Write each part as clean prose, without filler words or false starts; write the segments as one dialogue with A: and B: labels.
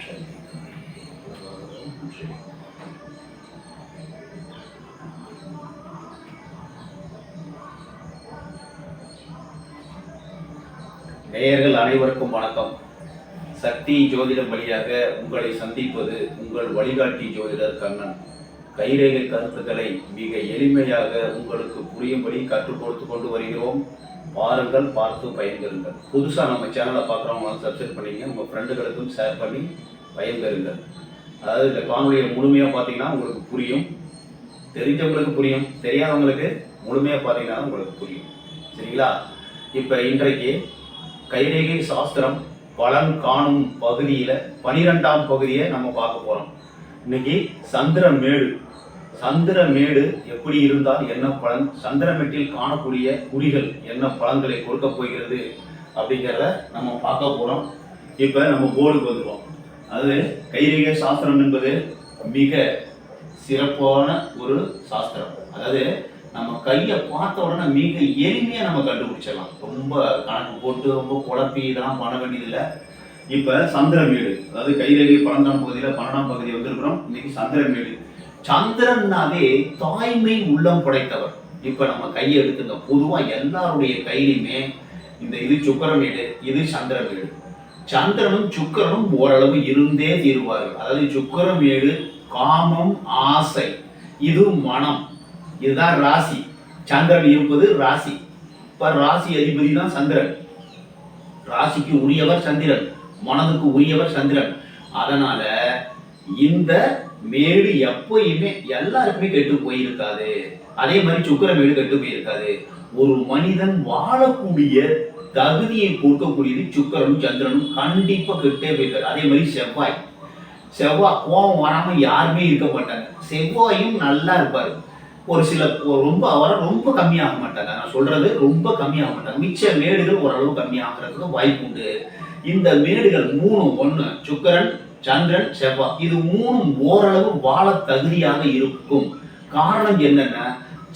A: நேயர்கள் அனைவருக்கும் வணக்கம். சக்தி ஜோதிடம் வழியாக உங்களை சந்திப்பது உங்கள் வழிகாட்டி ஜோதிடர் கண்ணன். கைரேகை கருத்துக்களை மிக எளிமையாக உங்களுக்கு புரியும்படி கற்றுக் கொடுத்து கொண்டு வருகிறோம். பாருங்கள், பார்த்து பயன்பெறுங்கள். புதுசாக நம்ம சேனலை பார்க்குறவங்க சப்ஸ்கிரைப் பண்ணிங்க, உங்கள் ஃப்ரெண்டுகளுக்கும் ஷேர் பண்ணி பயன்பெறுங்கள். அதாவது இந்த காணொலியை முழுமையாக பார்த்தீங்கன்னா உங்களுக்கு புரியும், தெரிஞ்சவங்களுக்கு புரியும், தெரியாதவங்களுக்கு முழுமையாக பார்த்தீங்கன்னா உங்களுக்கு புரியும். சரிங்களா? இப்போ இன்றைக்கு கைரேகை சாஸ்திரம் பலன் காணும் பகுதியில் 12ஆம் பகுதியை நம்ம பார்க்க போகிறோம். இன்னைக்கு சந்திரமேடு எப்படி இருந்தால் என்ன பலன், சந்திரமேட்டில் காணக்கூடிய குறிகள் என்ன பலன்களை கொடுக்க போகிறது அப்படிங்கிறத நம்ம பார்க்க போகிறோம். இப்போ நம்ம போர்டுக்கு வந்துடுவோம். அது கைரேகை சாஸ்திரம் என்பது மிக சிறப்பான ஒரு சாஸ்திரம். அதாவது நம்ம கையை பார்த்த உடனே மிக எளிமையாக நம்ம கண்டுபிடிச்சிடலாம். ரொம்ப கணக்கு போட்டு ரொம்ப குழப்பி இதெல்லாம் பண்ண வேண்டியதில்லை. இப்போ சந்திரமேடு, அதாவது கைரேகை 12ஆம் பகுதியில் 12ஆம் பகுதி வந்திருக்கிறோம். இன்னைக்கு சந்திரமேடு. சந்திரன்னாவே தாய்மை உள்ளம் படைத்தவர். இப்போ நம்ம கையை எடுத்துங்க, பொதுவாக எல்லாருடைய கையிலுமே இந்த இது சுக்கிரமேடு, இது சந்திரமேடு. சந்திரனும் சுக்கிரனும் ஓரளவு இருந்தே தீருவார்கள். அதாவது சுக்கிரமேடு காமம், ஆசை, இது மனம், இதுதான் ராசி. சந்திரன் இருப்பது ராசி. இப்ப ராசி அதிபதி தான் சந்திரன். ராசிக்கு உரியவர் சந்திரன், மனதுக்கு உரியவர் சந்திரன். அதனால இந்த மேடு எப்பயுமே எல்லாருக்குமே கெட்டு போயிருக்காது. அதே மாதிரி சுக்கிரமேடு கெட்டு போயிருக்காது. ஒரு மனிதன் வாழக்கூடிய தகுதியை கொடுக்கக்கூடியது சுக்கிரனும் சந்திரனும் கண்டிப்பா கெட்டே போயிருக்காது. அதே மாதிரி செவ்வாய் கோபம் வராம யாருமே இருக்க மாட்டாங்க. செவ்வாயும் நல்லா இருப்பாரு. ஒரு சில ரொம்ப கம்மியாக மாட்டாங்க. நான் சொல்றது ரொம்ப கம்மியாக மாட்டாங்க. மிச்ச மேடுகள் ஓரளவு கம்மியாகிறதுக்கு வாய்ப்பு உண்டு. இந்த மேடுகள் 3, 1 சுக்கிரன், சந்திரன், செவ்வாய், இது 3 ஓரளவு வாழ தகுதியாக இருக்கும். காரணம் என்னன்னா,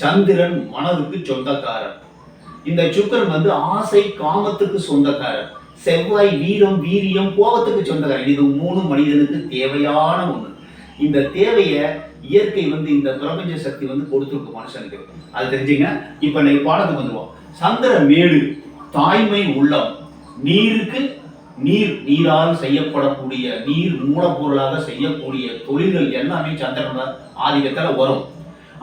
A: சந்திரன் மனதுக்கு சொந்தக்காரர், இந்த சுக்கிரன் ஆசை காமத்துக்கு சொந்தக்காரர், செவ்வாய் வீரம் வீரியம் கோபத்துக்கு சொந்தக்காரர். இது 3 மனிதனுக்கு தேவையான ஒண்ணு. இந்த தேவையை இயற்கை இந்த பிரபஞ்ச சக்தி கொடுத்துருக்கு மனுஷனுக்கு. அது தெரிஞ்சுங்க. இப்ப நீங்க பாடத்துக்கு வந்துருவோம். சந்திரமேடு தாய்மை உள்ளம், நீருக்கு நீரால் செய்யப்படக்கூடிய நீர் மூலப்பொருளாக செய்யக்கூடிய தொழில்கள் எல்லாமே சந்திரனோட ஆதிக்கத்துல வரும்.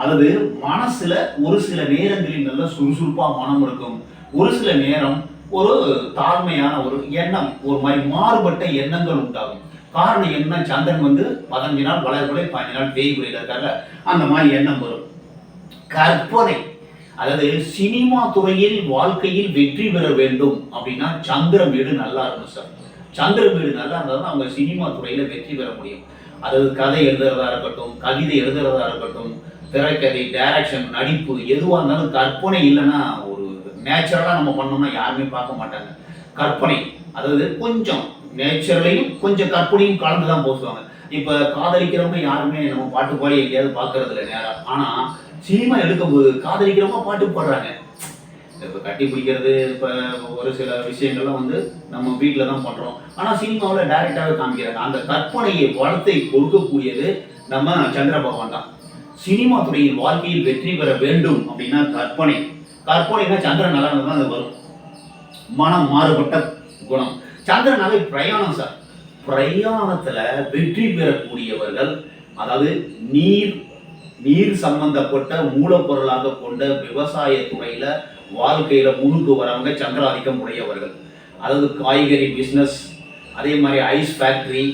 A: அதாவது மனசுல ஒரு சில நேரங்களில் நல்ல சுறுசுறுப்பா மனம் இருக்கும். ஒரு சில நேரம் ஒரு தாழ்மையான ஒரு எண்ணம், ஒரு மாதிரி மாறுபட்ட எண்ணங்கள் உண்டாகும். காரணம் என்ன? சந்திரன் 15 நாள் வளர்குறை, 15 நாள் தேய்குறையில் இருக்காங்க. அந்த மாதிரி எண்ணம் வரும். கற்பனை, அதாவது சினிமா துறையில் வாழ்க்கையில் வெற்றி பெற வேண்டும் அப்படின்னா சந்திரமேடு நல்லா இருக்கும் சார். சந்திரமேடு நல்லா இருந்தால் தான் அவங்க சினிமா துறையில வெற்றி பெற முடியும். அதாவது கதை எழுதுறதா இருக்கட்டும், கவிதை எழுதுறதா இருக்கட்டும், திரைக்கதை, டைரக்ஷன், நடிப்பு, எதுவாக இருந்தாலும் கற்பனை இல்லைன்னா ஒரு நேச்சுரலா நம்ம பண்ணோம்னா யாருமே பார்க்க மாட்டாங்க. கற்பனை, அதாவது கொஞ்சம் நேச்சுரலையும் கொஞ்சம் கற்பனையும் கலந்துதான் பேசுவாங்க. இப்ப காதலிக்கிறவங்க யாருமே நம்ம பாட்டு பாடி எங்கேயாவது பாக்குறது இல்லை நேரம். ஆனா சினிமா எடுக்கும்போது காதலிக்கிறவங்க பாட்டு பாடுறாங்க. இப்ப கட்டி பிடிக்கிறது, இப்ப ஒரு சில விஷயங்கள்லாம் நம்ம வீட்டுல தான் பண்றோம். ஆனா சினிமாவில் டைரக்டாவே காமிக்கிறாங்க. அந்த கற்பனையை வளத்தை கொடுக்கக்கூடியது நம்ம சந்திர பகவான் தான். சினிமா துறையில் வாழ்க்கையில் வெற்றி பெற வேண்டும் அப்படின்னா கற்பனைனா சந்திரன் நல்லா தான் அது வரும். மனம் மாறுபட்ட குணம். சந்திரனாவே பிரயாணம் சார். பிரயாணத்துல வெற்றி பெறக்கூடியவர்கள், அதாவது நீர் சம்பந்தப்பட்ட மூலப்பொருளாக கொண்ட விவசாய துறையில வாழ்க்கையில முன்னுக்கு வரவங்க சந்திராதிக்கம் உடையவர்கள். அதாவது காய்கறி பிசினஸ், அதே மாதிரி ஐஸ் ஃபேக்டரி,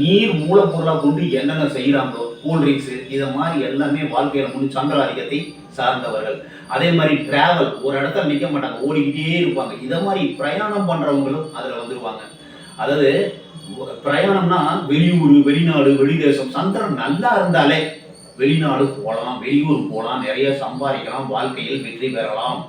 A: நீர் மூலப்பொருளாக கொண்டு என்னென்ன செய்யறாங்களோ, கூல்ட்ரிங்க்ஸ், இதை மாதிரி எல்லாமே வாழ்க்கையில சந்திராதிக்கத்தை சார்ந்தவர்கள். அதே மாதிரி டிராவல், ஒரு இடத்துல நிற்க மாட்டாங்க, ஓடிக்கிட்டே இருப்பாங்க. இதை மாதிரி பிரயாணம் பண்றவங்களும் அதுல வந்துருவாங்க. அதாவது பிரயாணம்னா வெளியூர், வெளிநாடு, வெளிதேசம். சந்திரன் நல்லா இருந்தாலே வெளிநாடு போகலாம், வெளியூர் போகலாம், நிறைய சம்பாதிக்கலாம், வாழ்க்கையில் வெற்றி பெறலாம்.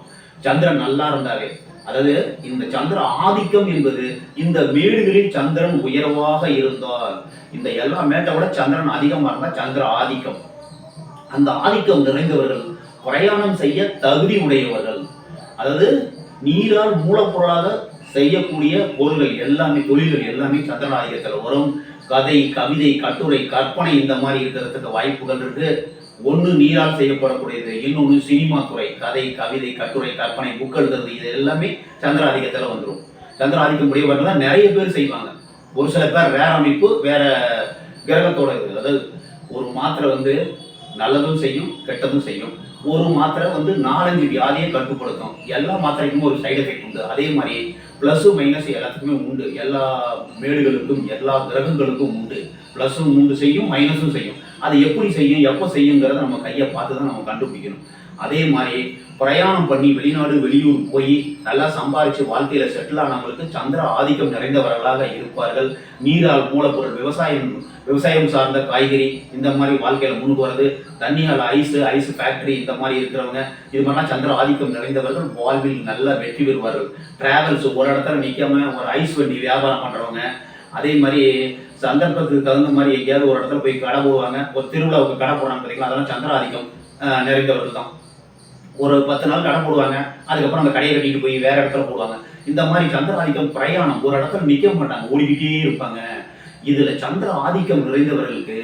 A: சந்திரன் நல்லா இருந்தாலே, அதாவது இந்த சந்திர ஆதிக்கம் என்பது இந்த மேடுகளில் சந்திரன் உயர்வாக இருந்தால், இந்த எல்லா மேட்டை விட சந்திரன் அதிகமாக இருந்தால் சந்திர ஆதிக்கம். அந்த ஆதிக்கம் நிறைந்தவர்கள் பிரயாணம் செய்ய தகுதி உடையவர்கள். அதாவது நீரால் மூலப்பொருளாக செய்யக்கூடிய பொருள்கள் எல்லாமே, தொழில்கள் எல்லாமே சந்திர ஆதிக்கத்தில் வரும். கதை, கவிதை, கட்டுரை, கற்பனை இந்த மாதிரி இருக்கிறதுக்கு வாய்ப்புகள் இருக்கு. ஒன்று நீரால் செய்யப்படக்கூடியது, இன்னொன்று சினிமா துறை, கதை, கவிதை, கட்டுரை, கற்பனை, புக் எழுதுறது, இது எல்லாமே சந்திர ஆதிக்கத்தில் வந்துடும். சந்திர ஆதிக்கம் உடையவர்கள் தான் நிறைய பேர் செய்வாங்க. ஒரு சில பேர் வேற அமைப்பு, வேற கிரகத்தோட இருக்குது. அதாவது ஒரு மாத்திரை வந்து நல்லதும் செய்யும், கெட்டதும் செய்யும். ஒரு மாத்திரை வந்து 4-5 வியாதியை கட்டுப்படுத்தும். எல்லா மாத்திரைக்கும் ஒரு சைடு எஃபெக்ட் உண்டு. அதே மாதிரி ப்ளஸ் மைனஸ் எல்லாத்துக்குமே உண்டு. எல்லா மேடுகளுக்கும் எல்லா கிரகங்களுக்கும் உண்டு. ப்ளஸும் உண்டு செய்யும், மைனஸும் செய்யும். அது எப்படி செய்யும், எப்போ செய்யுங்கிறத நம்ம கையை பார்த்து தான் நம்ம கண்டுபிடிக்கணும். அதே மாதிரி பிரயாணம் பண்ணி வெளிநாடு வெளியூர் போய் நல்லா சம்பாதிச்சு வாழ்க்கையில செட்டில் ஆனவங்களுக்கு சந்திர ஆதிக்கம் நிறைந்தவர்களாக இருப்பார்கள். நீரால் மூலப்பொருள், விவசாயம் சார்ந்த காய்கறி இந்த மாதிரி வாழ்க்கையில முன்னுக்கு வருது. தண்ணியால் ஐஸ் ஃபேக்டரி இந்த மாதிரி இருக்கிறவங்க, இது மாதிரிலாம் சந்திர ஆதிக்கம் நிறைந்தவர்கள் வாழ்வில் நல்ல வெற்றி பெறுவார்கள். டிராவல்ஸ், ஒரு இடத்துல நிற்காம ஒரு ஐஸ் வண்டி வியாபாரம் பண்றவங்க, அதே மாதிரி சந்தர்ப்பத்துக்கு தகுந்த மாதிரி எங்கேயாவது ஒரு இடத்துல போய் கடை போடுவாங்க. ஒரு திருவிழாவுக்கு கடை போடுறாங்க பார்த்தீங்களா, அதெல்லாம் சந்திர ஆதிக்கம் நிறைந்தவர்கள் தான். ஒரு 10 நாள் கடை போடுவாங்க, அதுக்கப்புறம் அந்த கடையை கட்டிட்டு போய் வேற இடத்துல போடுவாங்க. இந்த மாதிரி சந்திர ஆதிக்கம் பிரயாணம், ஒரு இடத்துல நிற்க மாட்டாங்க, ஓடிக்கிட்டே இருப்பாங்க. இதுல சந்திர ஆதிக்கம் நிறைந்தவர்களுக்கு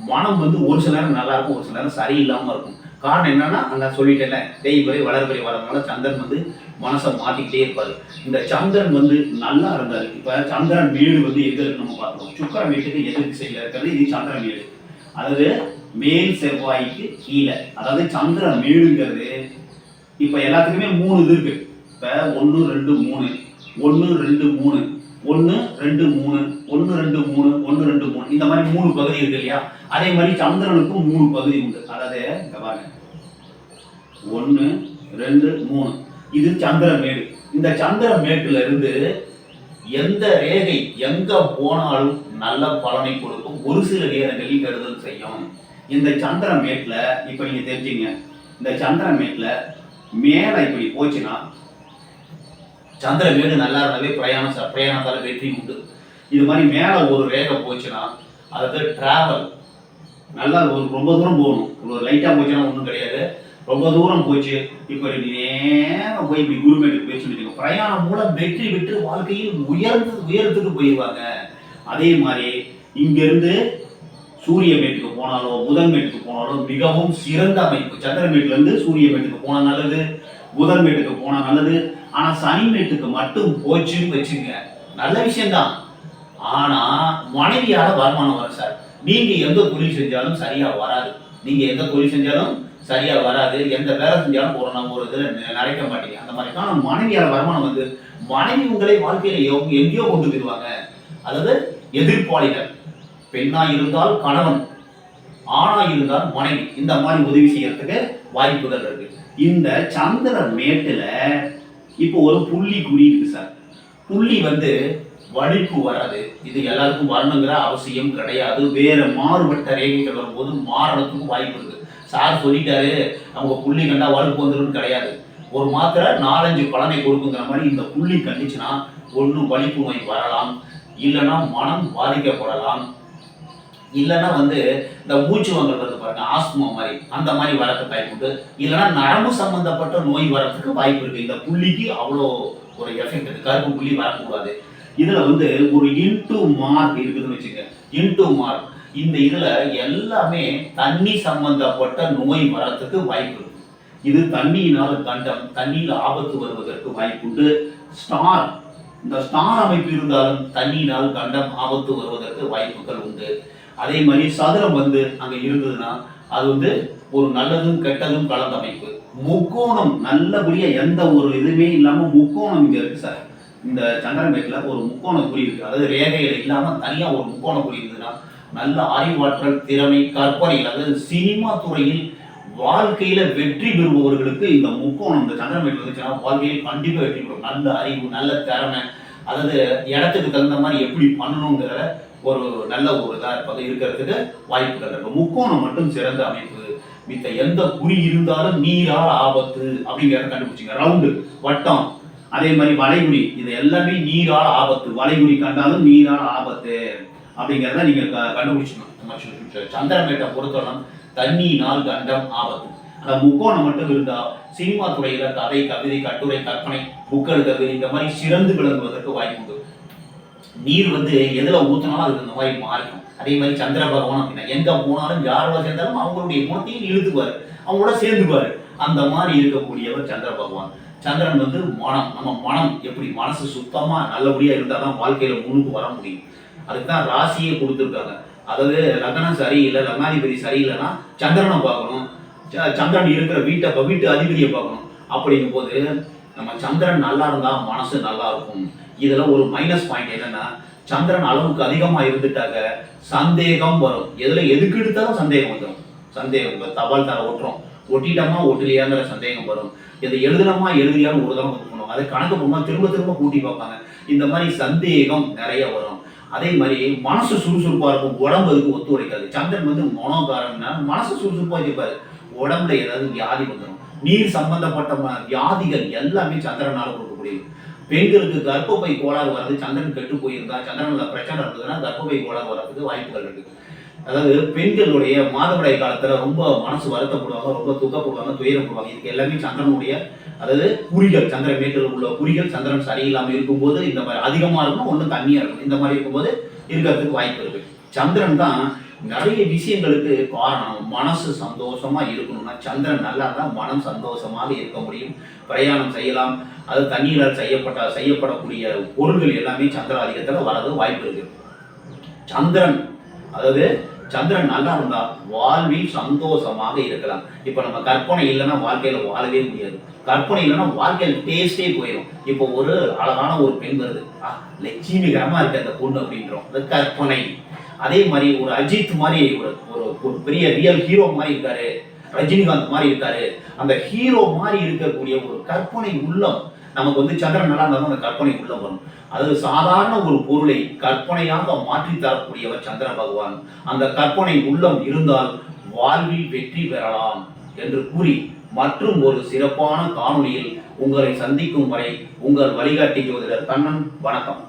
A: மனம் வந்து ஒரு சில நேரம் நல்லா இருக்கும், ஒரு சில நேரம் சரியில்லாம இருக்கும். காரணம் என்னன்னா, நான் சொல்லிட்டேன்ல, தேய்வரை வளர்வரை வரதுனால சந்திரன் வந்து மனசை மாத்திக்கிட்டே இருப்பாரு. இந்த சந்திரன் வந்து நல்லா இருந்தாரு. இப்ப சந்திரன் வீடு வந்து எது நம்ம பார்க்கணும், சுக்கர வீட்டுக்கு எதிர் திசையில இருக்கிறது இது சந்திரன் வீடு. அதாவது மேல் செவ்வாய்க்கு கீழே, அதாவது சந்திர மேடுங்கிறது இப்ப எல்லாத்துக்குமே 3 இது இருக்கு. இப்ப 1 2 3 1 2 3 1 2 3 1 2 3 1 2 3 இந்த மாதிரி 3 பகுதி இருக்கு இல்லையா. அதே மாதிரி சந்திரனுக்கும் 3 பகுதி உண்டு. அதாவது இந்த பாருங்க 1 2 3 இது சந்திர மேடு. இந்த சந்திர மேட்டுல இருந்து எந்த ரேகை எங்க போனாலும் நல்ல பலனை கொடுக்கும், ஒரு சில நேரங்களில் கெடுதல் செய்யும். இந்த சந்திர மேட்ல இப்ப நீங்க தெரிஞ்சீங்க, இந்த சந்திர மேட்ல மேல இப்படி போச்சுன்னா, சந்திர மேடு நல்லா இருந்தாலே பிரயாணத்தால வெற்றி உண்டு. இது மாதிரி மேல ஒரு ரேகை போச்சுன்னா, அதாவது டிராவல் நல்லா ரொம்ப தூரம் போகணும். ஒரு லைட்டா போச்சுன்னா ஒன்றும் கிடையாது, ரொம்ப தூரம் போச்சு. இப்ப நேரம் போய் இப்படி குருமேட்டுக்கு போய் சொல்லிட்டு பிரயாணம் மூலம் வெற்றி பெற்று வாழ்க்கையில் உயரத்துக்கு போயிடுவாங்க. அதே மாதிரி இங்க இருந்து சூரிய மேட்டுக்கு போனாலோ புதன் மேட்டுக்கு போனாலோ மிகவும் சிறந்த அமைப்பு. சந்திர மேட்டுல இருந்து சூரிய மேட்டுக்கு போனா நல்லது, புதன் மேட்டுக்கு போனா நல்லது. ஆனா சனி மேட்டுக்கு மட்டும் போச்சுன்னு வச்சுங்க, நல்ல விஷயம்தான். ஆனா மனைவியால வருமானம் வரும் சார். நீங்க எந்த தொழில் செஞ்சாலும் சரியா வராது. நீங்க எந்த தொழில் செஞ்சாலும் சரியா வராது. எந்த வேலை செஞ்சாலும் ஒரு இதுல நடக்க மாட்டீங்க. அந்த மாதிரி தான் மனைவியால வருமானம் வந்து மனைவி உங்களை வாழ்க்கையில எங்கேயோ கொண்டு போயிடுவாங்க. அதாவது எதிர்ப்பாளிகள், பெண்ணா இருந்தால் கணவன், ஆணா இருந்தால் மனைவி, இந்த மாதிரி உதவி செய்யறதுக்கு வாய்ப்புகள் இருக்கு. இந்த சந்திர மேட்டுல இப்போ ஒரு புள்ளி குறி இருக்கு சார். புள்ளி வந்து வலிப்பு வராது. இது எல்லாருக்கும் வரணுங்கிற அவசியம் கிடையாது. வேற மாறுபட்ட ரேகைகள் வரும்போது மாறறதுக்கு வாய்ப்பு இருக்கு. சார் சொல்லிட்டாரு அவங்க புள்ளி கண்டா வலுப்பு வந்துடும் கிடையாது. ஒரு மாத்திரை 4-5 பலனை கொடுக்குங்கிற மாதிரி இந்த புள்ளி கண்டிச்சுன்னா ஒன்று வலிப்பு நோய் வரலாம், இல்லைன்னா மனம் பாதிக்கப்படலாம், இல்லைன்னா வந்து இந்த மூச்சு வாங்கல் வருது பாருங்க, ஆஸ்துமா மாதிரி, அந்த மாதிரி வரதுக்கு வாய்ப்பு உண்டு. இல்லைன்னா நரம்பு சம்பந்தப்பட்ட நோய் வரதுக்கு வாய்ப்பு இருக்கு. இந்த புள்ளிக்கு அவ்வளோ ஒரு எஃபெக்ட் இருக்கு. கருப்பு புள்ளி வரக்கூடாது. இதுல வந்து ஒரு இன்டு மார்க் இருக்குதுன்னு வச்சுக்க. இன்டு மார்க் இந்த இதுல எல்லாமே தண்ணி சம்பந்தப்பட்ட நோய் வரத்துக்கு வாய்ப்பு இருக்கு. இது தண்ணியினால் கண்டம், தண்ணியில் ஆபத்து வருவதற்கு வாய்ப்பு உண்டு. ஸ்டார், இந்த ஸ்டார் அமைப்பு இருந்தாலும் தண்ணியினால் கண்டம் ஆபத்து வருவதற்கு வாய்ப்புகள் உண்டு. அதே மாதிரி சதுரம் வந்து அங்க இருந்ததுன்னா அது வந்து ஒரு நல்லதும் கெட்டதும் கலந்த அமைப்பு. முக்கோணம் நல்லபடியா எந்த ஒரு இதுவுமே இல்லாம முக்கோணம் இங்க இருக்கு சார். இந்த சந்திரமேட்ல ஒரு முக்கோண குறி இருக்கு. அதாவது ரேகைகள் இல்லாம தனியா ஒரு முக்கோண குறி இருந்ததுன்னா நல்ல அறிவாற்றல், திறமை, கற்பனைகள், அதாவது சினிமா துறையில் வாழ்க்கையில வெற்றி பெறுபவர்களுக்கு இந்த முக்கோணம், இந்த சந்திரமேட் வந்துச்சுன்னா வாழ்க்கையில் கண்டிப்பா வெற்றி பெறும். நல்ல அறிவு, நல்ல திறமை, அதாவது இடத்துக்கு தகுந்த மாதிரி எப்படி பண்ணணுங்கிற ஒரு நல்ல ஒரு இதா இருக்கிறதுக்கு வாய்ப்புகள் இருக்கு. முக்கோணம் மட்டும் சிறந்த அமைப்பு. மித்த எந்த குறி இருந்தாலும் நீரால் ஆபத்து அப்படிங்கிறத கண்டுபிடிச்சிங்க. ரவுண்டு, வட்டம், அதே மாதிரி வளைகுறி, இது எல்லாமே நீரால் ஆபத்து. வளைகுறி கண்டாலும் நீரால் ஆபத்து அப்படிங்கிறத நீங்க கண்டுபிடிச்சிக்கணும். சந்திரமேட்டை பொறுத்தவரை தண்ணியினால் கண்டம் ஆபத்து. அந்த முக்கோணம் மட்டும் இருந்தா சினிமா துறையில கதை, கவிதை, கட்டுரை, கற்பனை, புக் எழுதுறது இந்த மாதிரி சிறந்து விளங்குவதற்கு வாய்ப்பு உண்டு. நீர் வந்து எதுல ஊத்தினாலும் அதுக்கு இந்த மாதிரி மாறிக்கும். அதே மாதிரி சந்திர பகவான் அப்படின்னா எங்க போனாலும் யாரோட சேர்ந்தாலும் அவங்களுடைய குணத்தையும் இழுத்துக்குவாரு, அவங்களோட சேர்ந்துக்குவாரு. அந்த மாதிரி இருக்கக்கூடியவர் சந்திர பகவான். சந்திரன் வந்து மனம், நம்ம மனம் எப்படி மனசு சுத்தமா நல்லபடியா இருந்தாதான் வாழ்க்கையில முன்னுக்கு வர முடியும். அதுக்கு தான் ராசியை கொடுத்துருக்காங்க. அதாவது லக்னம் சரியில்லை, லக்னாதிபதி சரியில்லைன்னா சந்திரனை பார்க்கணும், சந்திரன் இருக்கிற வீட்டு அதிபதியை பார்க்கணும். அப்படிங்கும் போது நம்ம சந்திரன் நல்லா இருந்தா மனசு நல்லா இருக்கும். இதுல ஒரு மைனஸ் பாயிண்ட் என்னன்னா, சந்திரன் அளவுக்கு அதிகமா இருந்துட்டாக்க சந்தேகம் வரும். எதுக்கு எடுத்தாலும் சந்தேகம் வந்துடும். சந்தேகம் தபால் தர ஒட்டிட்டோமா ஒட்டலையாங்கிற சந்தேகம் வரும். இதை எழுதலையான்னு ஒரு தரம் பண்ணுவாங்க. அதை கணக்கு பண்ணுவோம், திரும்ப கூட்டி பார்ப்பாங்க. இந்த மாதிரி சந்தேகம் நிறைய வரும். அதே மாதிரி மனசு சுறுசுறுப்பா இருக்கும், உடம்பு அதுக்கு ஒத்துழைக்காது. சந்திரன் வந்து மனோகாரம்னா மனசு சுறுசுறுப்பா வச்சிருப்பாரு, உடம்புல ஏதாவது வியாதி வந்துடும். நீர் சம்பந்தப்பட்ட வியாதிகள் எல்லாமே சந்திரனால கொடுக்கக்கூடியது. பெண்களுக்கு கர்ப்பப்பை கோளாறு வர்றது, சந்திரன் கெட்டு போயிருந்தா, சந்திரன்ல பிரச்சனை இருந்ததுன்னா கர்ப்பப்பை கோளாறு வர்றதுக்கு வாய்ப்புகள் இருக்கு. அதாவது பெண்களுடைய மாதவிடாய் காலத்துல ரொம்ப மனசு வருத்தப்படுவாங்க, ரொம்ப துக்கப்படுவாங்க, துயரப்படுவாங்க. இதுக்கு எல்லாமே சந்திரனுடைய அதாவது குறிகள், சந்திர மேட்டில் உள்ள குறிகள் சந்திரன் சரியில்லாமல் இருக்கும்போது இந்த மாதிரி அதிகமா இருக்கணும், ஒண்ணு கம்மியா இருக்கணும். இந்த மாதிரி இருக்கும்போது இருக்கிறதுக்கு வாய்ப்பு இருக்கு. சந்திரன் தான் நிறைய விஷயங்களுக்கு காரணம். மனசு சந்தோஷமா இருக்கணும்னா சந்திரன் நல்லா இருந்தால் மனம் சந்தோஷமாக இருக்க முடியும், பிரயாணம் செய்யலாம். அது தண்ணீரால் செய்யப்படக்கூடிய பொருள்கள் எல்லாமே சந்திராதிக்கத்தில் வரது வாய்ப்பு இருக்கு. சந்திரன் நல்லா இருந்தா வாழ்வில் சந்தோஷமாக இருக்கலாம். இப்ப நம்ம கற்பனை இல்லைன்னா வாழ்க்கையில வாழவே முடியாது. கற்பனை இல்லைன்னா வாழ்க்கையில டேஸ்டே போயிடும். இப்போ ஒரு அழகான ஒரு பெண் வருது, லட்சுமிகரமா இருக்கு அந்த பொண்ணு அப்படின்றோம், அது கற்பனை. அதே மாதிரி ஒரு அஜித் மாதிரி ஒரு பெரிய ரியல் ஹீரோ மாதிரி இருக்காரு, ரஜினிகாந்த் மாதிரி இருக்காரு, அந்த ஹீரோ மாதிரி இருக்கக்கூடிய ஒரு கற்பனை உள்ளம் நமக்கு வந்து சந்திரன் நல்லா இருந்தாலும் அந்த கற்பனை உள்ளம் வரும். அதாவது சாதாரண ஒரு பொருளை கற்பனையாக மாற்றி தரக்கூடியவர் சந்திர பகவான். அந்த கற்பனை உள்ளம் இருந்தால் வாழ்வில் வெற்றி பெறலாம் என்று கூறி மற்றும் ஒரு சிறப்பான காணொளியில் உங்களை சந்திக்கும் வரை உங்கள் வழிகாட்டி ஜோதிடர் கண்ணன். வணக்கம்.